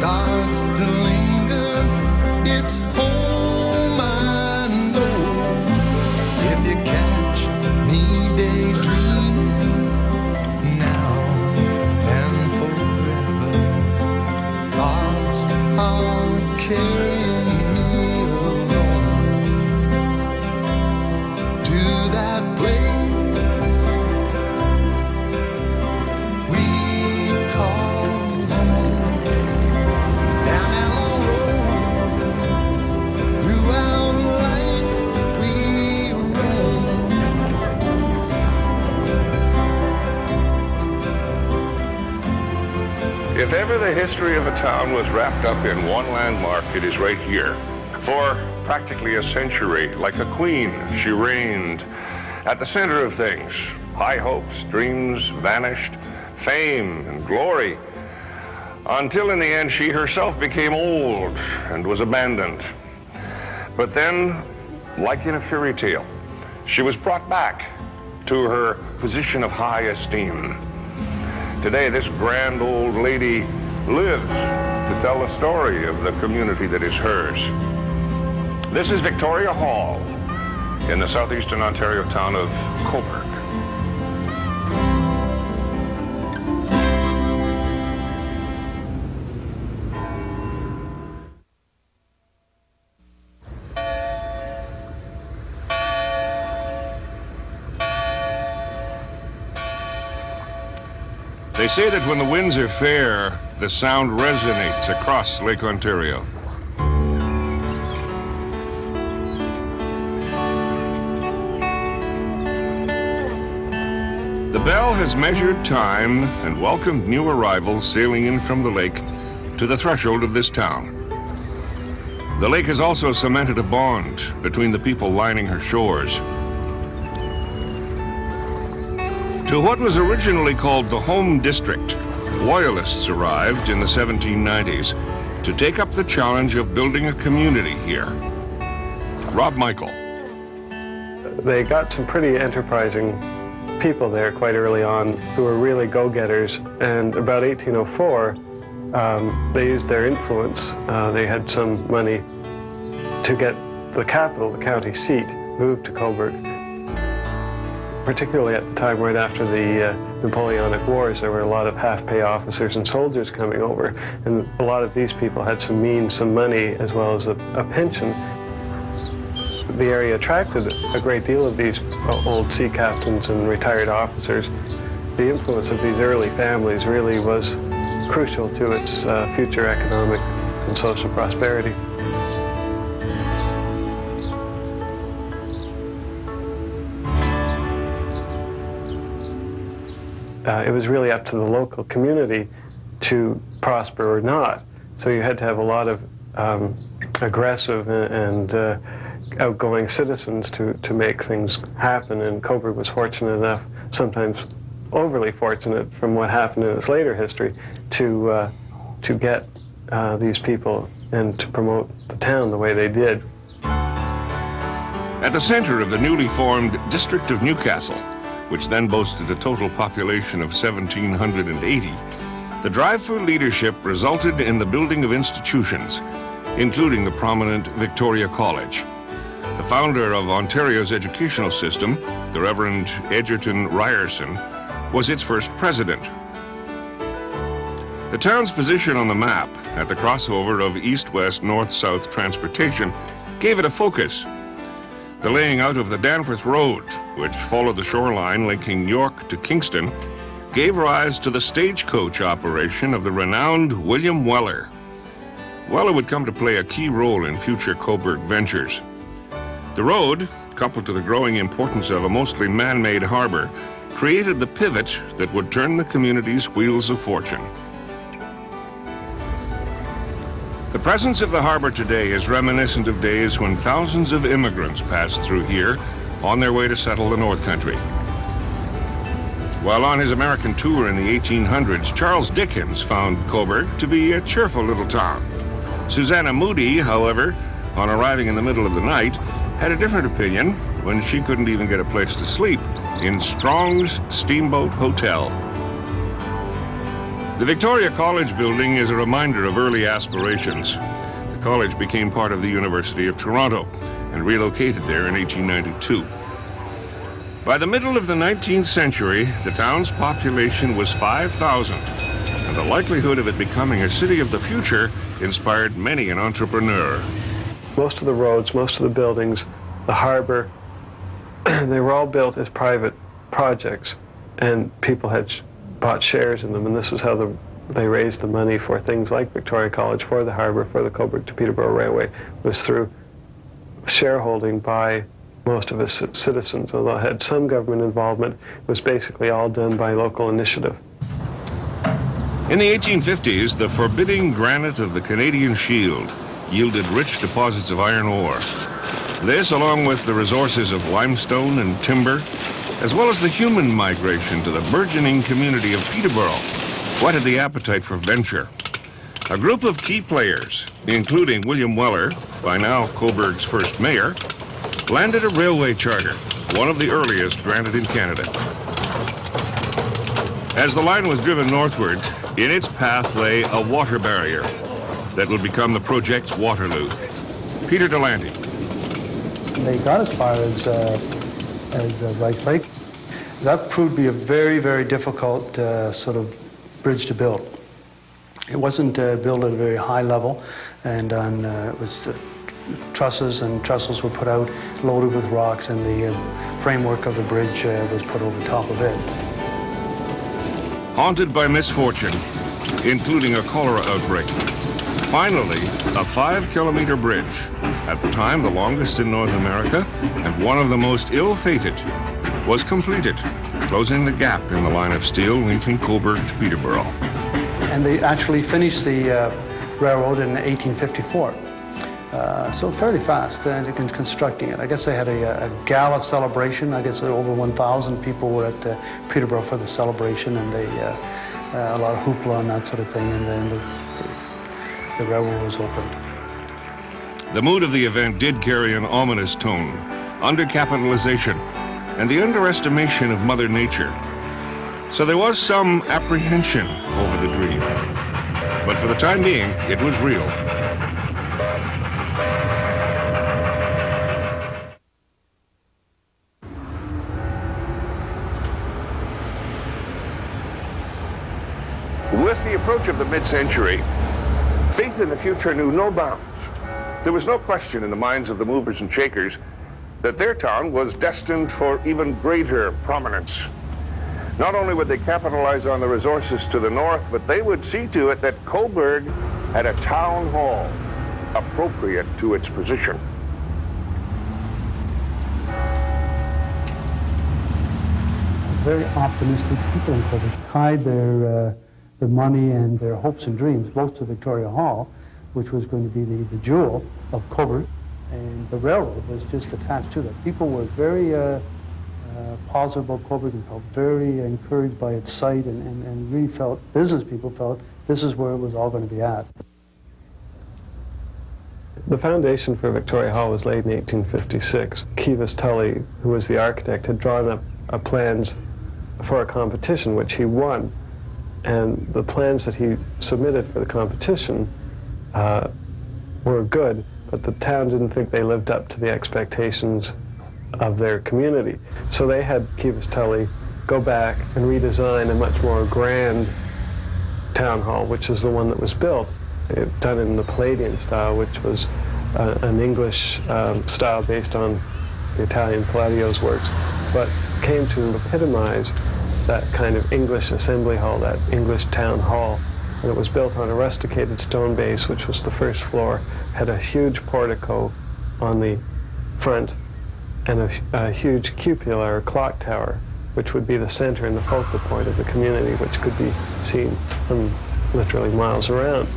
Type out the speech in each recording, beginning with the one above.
starts to linger, it's home I know. If you catch me daydreaming now and forever, thoughts are carrying me along to that place we call home. Down our road, throughout life we roam. If ever the history of a town was wrapped up in one landmark, it is right here. For practically a century, like a queen, she reigned at the center of things. High hopes, dreams vanished, fame and glory, until in the end she herself became old and was abandoned. But then, like in a fairy tale, she was brought back to her position of high esteem. Today, this grand old lady lives to tell the story of the community that is hers. This is Victoria Hall in the southeastern Ontario town of Cobourg. They say that when the winds are fair, the sound resonates across Lake Ontario. The bell has measured time and welcomed new arrivals sailing in from the lake to the threshold of this town. The lake has also cemented a bond between the people lining her shores. To what was originally called the Home District, Loyalists arrived in the 1790s to take up the challenge of building a community here. Rob Michael. They got some pretty enterprising people there quite early on who were really go-getters, and about 1804 they used their influence. They had some money to get the capital, the county seat, moved to Cobourg. Particularly at the time right after the Napoleonic Wars, there were a lot of half-pay officers and soldiers coming over, and a lot of these people had some means, some money, as well as a pension. The area attracted a great deal of these old sea captains and retired officers. The influence of these early families really was crucial to its future economic and social prosperity. It was really up to the local community to prosper or not. So you had to have a lot of aggressive and outgoing citizens to make things happen, and Cobourg was fortunate enough, sometimes overly fortunate from what happened in its later history, to get these people and to promote the town the way they did. At the center of the newly formed District of Newcastle, which then boasted a total population of 1,780, the drive for leadership resulted in the building of institutions, including the prominent Victoria College. The founder of Ontario's educational system, the Reverend Egerton Ryerson, was its first president. The town's position on the map at the crossover of east-west, north-south transportation gave it a focus. The laying out of the Danforth Road, which followed the shoreline linking York to Kingston, gave rise to the stagecoach operation of the renowned William Weller. Weller would come to play a key role in future Cobourg ventures. The road, coupled to the growing importance of a mostly man-made harbor, created the pivot that would turn the community's wheels of fortune. The presence of the harbor today is reminiscent of days when thousands of immigrants passed through here on their way to settle the North Country. While on his American tour in the 1800s, Charles Dickens found Cobourg to be a cheerful little town. Susanna Moody, however, on arriving in the middle of the night, had a different opinion when she couldn't even get a place to sleep in Strong's Steamboat Hotel. The Victoria College building is a reminder of early aspirations. The college became part of the University of Toronto and relocated there in 1892. By the middle of the 19th century, the town's population was 5,000, and the likelihood of it becoming a city of the future inspired many an entrepreneur. Most of the roads, most of the buildings, the harbor, they were all built as private projects, and people had bought shares in them, and this is how they raised the money for things like Victoria College, for the harbor, for the Cobourg to Peterborough Railway, was through shareholding by most of its citizens. Although it had some government involvement, it was basically all done by local initiative. In the 1850s, the forbidding granite of the Canadian Shield yielded rich deposits of iron ore. This, along with the resources of limestone and timber, as well as the human migration to the burgeoning community of Peterborough, whetted the appetite for venture. A group of key players, including William Weller, by now Cobourg's first mayor, landed a railway charter, one of the earliest granted in Canada. As the line was driven northward, in its path lay a water barrier that would become the project's Waterloo. Peter Delanty. They got as far as Rice Lake. That proved to be a very, very difficult sort of bridge to build. It wasn't built at a very high level, and it was trusses, and trestles were put out, loaded with rocks, and the framework of the bridge was put over top of it. Haunted by misfortune, including a cholera outbreak, finally, a 5-kilometer bridge, at the time the longest in North America and one of the most ill-fated, was completed, closing the gap in the line of steel linking Cobourg to Peterborough. And they actually finished the railroad in 1854. So fairly fast in constructing it. I guess they had a gala celebration. I guess over 1,000 people were at Peterborough for the celebration, and they a lot of hoopla and that sort of thing, and then the railroad was opened. The mood of the event did carry an ominous tone, undercapitalization, and the underestimation of Mother Nature. So there was some apprehension over the dream. But for the time being, it was real. With the approach of the mid-century, faith in the future knew no bounds. There was no question in the minds of the movers and shakers that their town was destined for even greater prominence. Not only would they capitalize on the resources to the north, but they would see to it that Cobourg had a town hall appropriate to its position. Very optimistic people in Cobourg tied their money and their hopes and dreams both to Victoria Hall, which was going to be the jewel of Cobourg, and the railroad was just attached to that. People were very positive about Cobourg and felt very encouraged by its site, and really felt, business people felt, this is where it was all going to be at. The foundation for Victoria Hall was laid in 1856. Kivas Tully, who was the architect, had drawn up plans for a competition, which he won. And the plans that he submitted for the competition were good, but the town didn't think they lived up to the expectations of their community. So they had Kivas Tully go back and redesign a much more grand town hall, which is the one that was built, done in the Palladian style, which was an English style based on the Italian Palladio's works, but came to epitomize that kind of English assembly hall, that English town hall. And it was built on a rusticated stone base, which was the first floor, had a huge portico on the front, and a huge cupola or clock tower, which would be the center and the focal point of the community, which could be seen from literally miles around.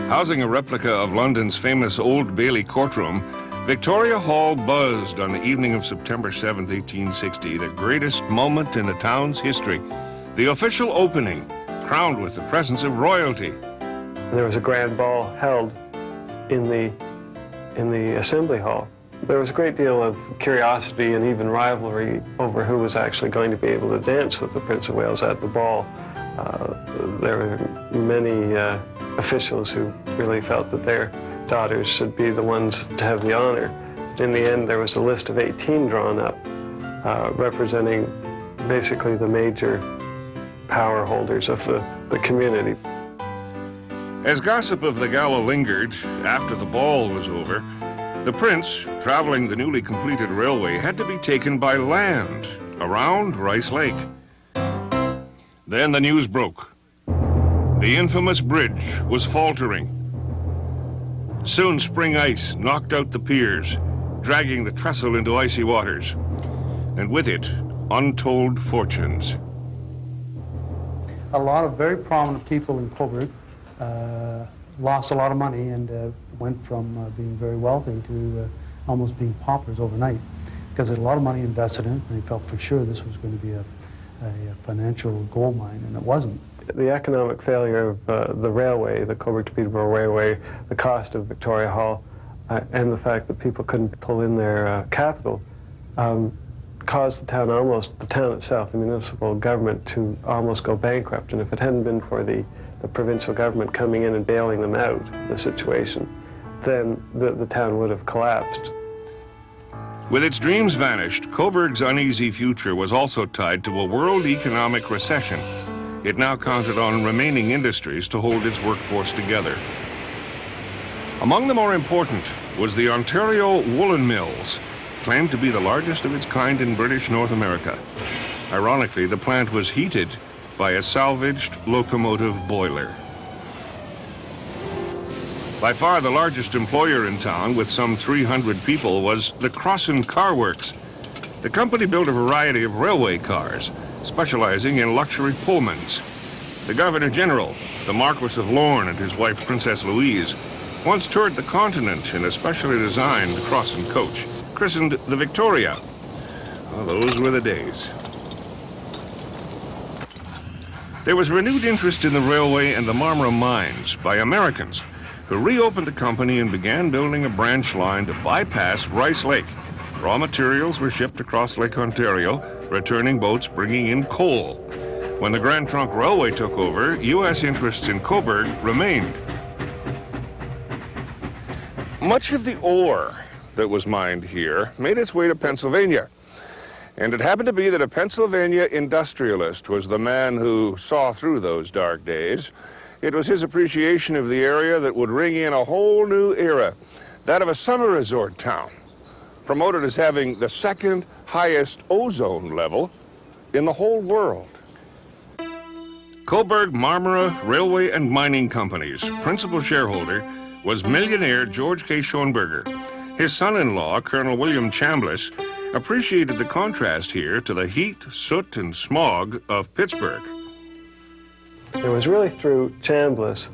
Housing a replica of London's famous Old Bailey courtroom, Victoria Hall buzzed on the evening of September 7, 1860, the greatest moment in the town's history. The official opening, crowned with the presence of royalty. There was a grand ball held in the assembly hall, There was a great deal of curiosity and even rivalry over who was actually going to be able to dance with the Prince of Wales at the ball. There were many officials who really felt that their daughters should be the ones to have the honor. In the end, there was a list of 18 drawn up, representing basically the major power holders of the community. As gossip of the gala lingered after the ball was over, the prince, traveling the newly completed railway, had to be taken by land around Rice Lake. Then the news broke. The infamous bridge was faltering. Soon spring ice knocked out the piers, dragging the trestle into icy waters, and with it, untold fortunes. A lot of very prominent people in Cobourg lost a lot of money and went from being very wealthy to almost being paupers overnight, because they had a lot of money invested in it, and they felt for sure this was going to be a financial gold mine, and it wasn't. The economic failure of the railway, the Cobourg to Peterborough Railway, the cost of Victoria Hall, and the fact that people couldn't pull in their capital caused the town itself, the municipal government, to almost go bankrupt. And if it hadn't been for the provincial government coming in and bailing them out of the situation, then the town would have collapsed. With its dreams vanished, Cobourg's uneasy future was also tied to a world economic recession. It now counted on remaining industries to hold its workforce together. Among the more important was the Ontario Woolen Mills, claimed to be the largest of its kind in British North America. Ironically, the plant was heated by a salvaged locomotive boiler. By far the largest employer in town, with some 300 people, was the Crossan Car Works. The company built a variety of railway cars, specializing in luxury Pullmans. The Governor General, the Marquis of Lorne, and his wife Princess Louise, once toured the continent in a specially designed Crossan coach, christened the Victoria. Well, those were the days. There was renewed interest in the railway and the Marmora mines by Americans, who reopened the company and began building a branch line to bypass Rice Lake. Raw materials were shipped across Lake Ontario, returning boats bringing in coal. When the Grand Trunk Railway took over, U.S. interests in Cobourg remained. Much of the ore that was mined here made its way to Pennsylvania. And it happened to be that a Pennsylvania industrialist was the man who saw through those dark days. It was his appreciation of the area that would ring in a whole new era, that of a summer resort town, promoted as having the second highest ozone level in the whole world. Cobourg Marmora Railway and Mining Company's principal shareholder was millionaire George K. Schoenberger. His son-in-law, Colonel William Chambliss, appreciated the contrast here to the heat, soot, and smog of Pittsburgh. It was really through Chambliss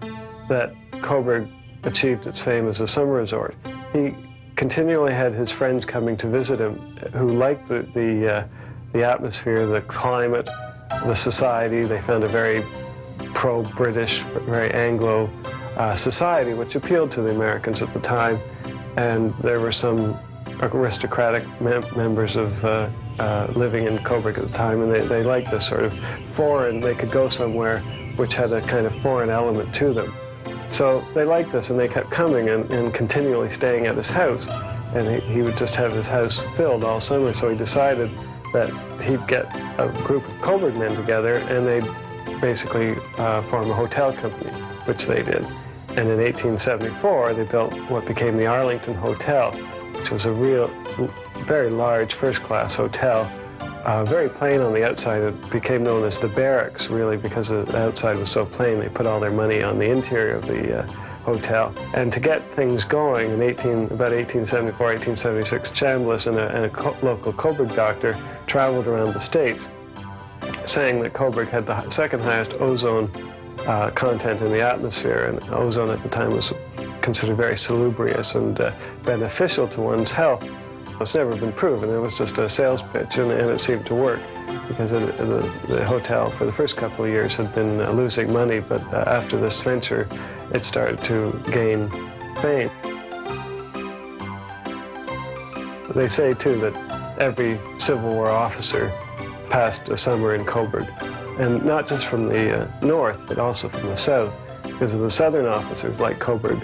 that Cobourg achieved its fame as a summer resort. He continually had his friends coming to visit him who liked the atmosphere, the climate, the society. They found a very pro-British, very Anglo society, which appealed to the Americans at the time. And there were some aristocratic members of living in Cobourg at the time, and they liked this sort of foreign. They could go somewhere which had a kind of foreign element to them. So they liked this, and they kept coming and continually staying at his house. And he would just have his house filled all summer, so he decided that he'd get a group of Cobourg men together, and they'd basically form a hotel company, which they did. And in 1874, they built what became the Arlington Hotel, which was a real, very large first-class hotel. Very plain on the outside. It became known as the barracks, really, because the outside was so plain. They put all their money on the interior of the hotel. And to get things going, in about 1874, 1876, Chambliss and a local Cobourg doctor traveled around the state, saying that Cobourg had the second highest ozone content in the atmosphere, and ozone at the time was considered very salubrious and beneficial to one's health. It's never been proven. It was just a sales pitch, and it seemed to work, because the hotel for the first couple of years had been losing money, but after this venture, it started to gain fame. They say, too, that every Civil War officer passed a summer in Cobourg, and not just from the north, but also from the south, because the southern officers like Cobourg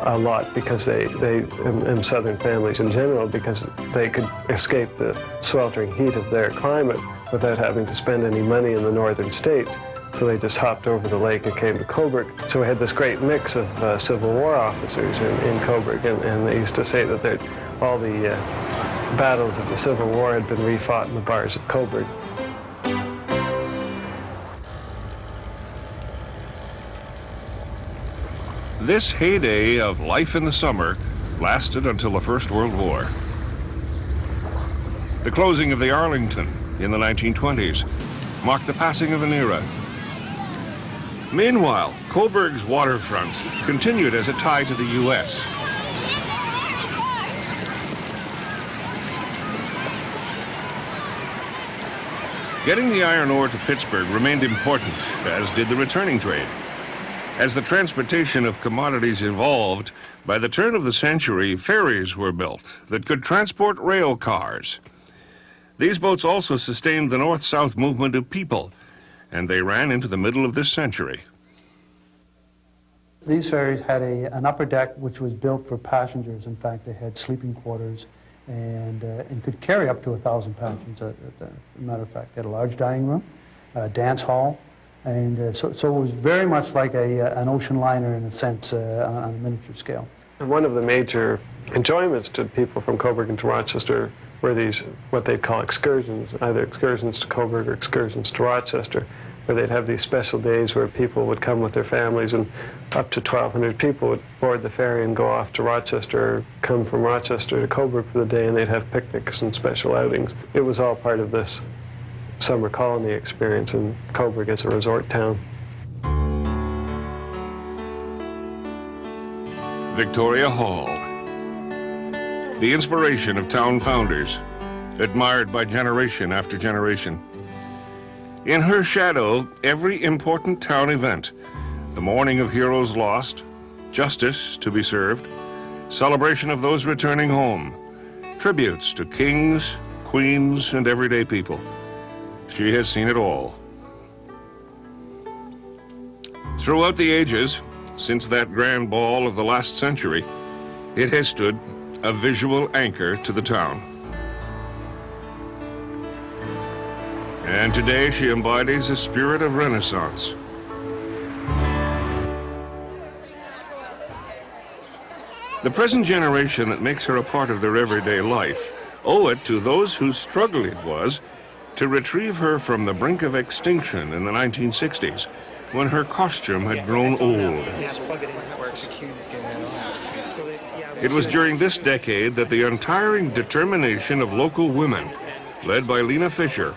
a lot because and southern families in general, because they could escape the sweltering heat of their climate without having to spend any money in the northern states. So they just hopped over the lake and came to Cobourg. So we had this great mix of Civil War officers in Cobourg, and they used to say that all the battles of the Civil War had been refought in the bars of Cobourg. This heyday of life in the summer lasted until the First World War. The closing of the Arlington in the 1920s marked the passing of an era. Meanwhile, Cobourg's waterfront continued as a tie to the U.S. Getting the iron ore to Pittsburgh remained important, as did the returning trade. As the transportation of commodities evolved, by the turn of the century, ferries were built that could transport rail cars. These boats also sustained the north-south movement of people, and they ran into the middle of this century. These ferries had an upper deck which was built for passengers. In fact, they had sleeping quarters and could carry up to 1,000 passengers. As a matter of fact, they had a large dining room, a dance hall, and so it was very much like an ocean liner in a sense on a miniature scale. And one of the major enjoyments to people from Cobourg into Rochester were these, what they'd call excursions, either excursions to Cobourg or excursions to Rochester, where they'd have these special days where people would come with their families, and up to 1,200 people would board the ferry and go off to Rochester, or come from Rochester to Cobourg for the day, and they'd have picnics and special outings. It was all part of this summer colony experience in Cobourg as a resort town. Victoria Hall, the inspiration of town founders, admired by generation after generation. In her shadow, every important town event, the mourning of heroes lost, justice to be served, celebration of those returning home, tributes to kings, queens, and everyday people. She has seen it all. Throughout the ages, since that grand ball of the last century, it has stood a visual anchor to the town. And today she embodies a spirit of Renaissance. The present generation that makes her a part of their everyday life owe it to those whose struggle it was to retrieve her from the brink of extinction in the 1960s, when her costume had grown old. It was during this decade that the untiring determination of local women, led by Lena Fisher,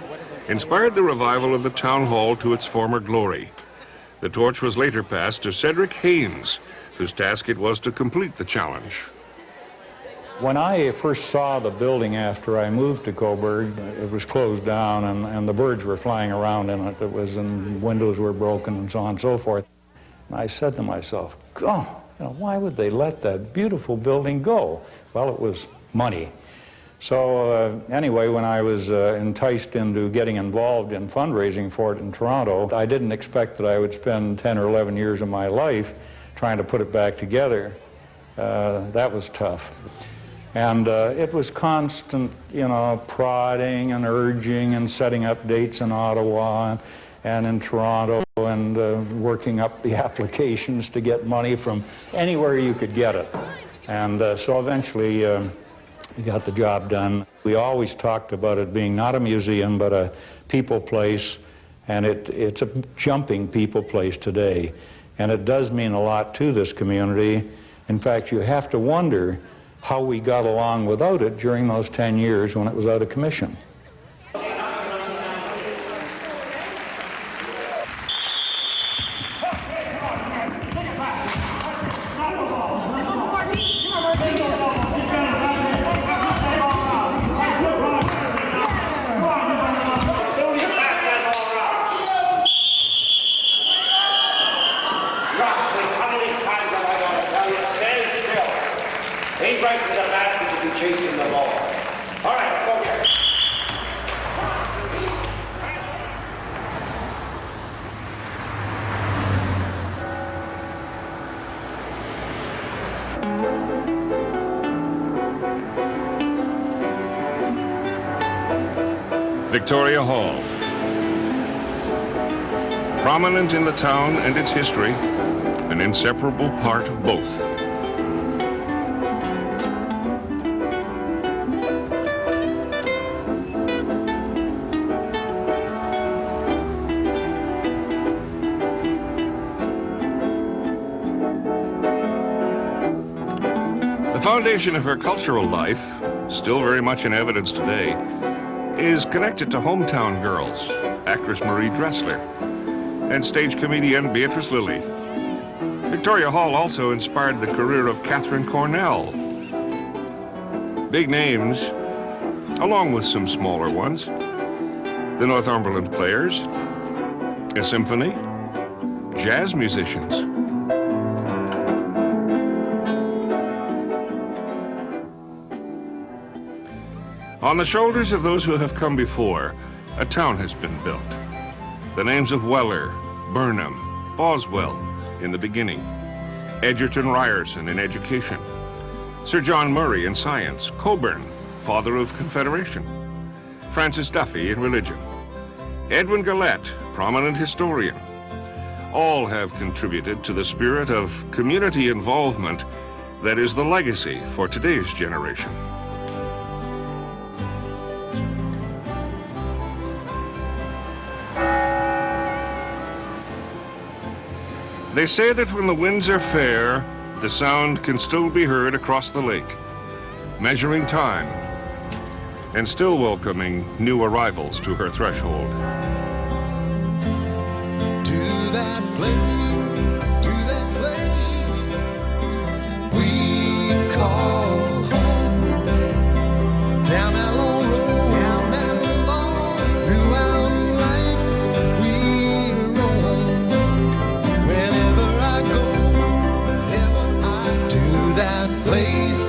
inspired the revival of the town hall to its former glory. The torch was later passed to Cedric Haynes, whose task it was to complete the challenge. When I first saw the building after I moved to Cobourg, it was closed down and the birds were flying around in it. And windows were broken and so on and so forth. And I said to myself, oh, why would they let that beautiful building go? Well, it was money. So anyway, when I was enticed into getting involved in fundraising for it in Toronto, I didn't expect that I would spend 10 or 11 years of my life trying to put it back together. That was tough. And it was constant, prodding and urging and setting up dates in Ottawa and in Toronto and working up the applications to get money from anywhere you could get it. And so eventually we got the job done. We always talked about it being not a museum, but a people place, and it's a jumping people place today. And it does mean a lot to this community. In fact, you have to wonder how we got along without it during those 10 years when it was out of commission. Ain't right for the basket to be chasing the ball. All right, okay. Victoria Hall. Prominent in the town and its history, an inseparable part of both. The foundation of her cultural life, still very much in evidence today, is connected to hometown girls, actress Marie Dressler, and stage comedian Beatrice Lilly. Victoria Hall also inspired the career of Catherine Cornell. Big names, along with some smaller ones, the Northumberland Players, a symphony, jazz musicians. On the shoulders of those who have come before, a town has been built. The names of Weller, Burnham, Boswell in the beginning, Egerton Ryerson in education, Sir John Murray in science, Cobourg, father of Confederation, Francis Duffy in religion, Edwin Gillette, prominent historian. All have contributed to the spirit of community involvement that is the legacy for today's generation. They say that when the winds are fair, the sound can still be heard across the lake, measuring time and still welcoming new arrivals to her threshold. To that place we call home. Down that long road, throughout life we roam. Whenever I go, to that place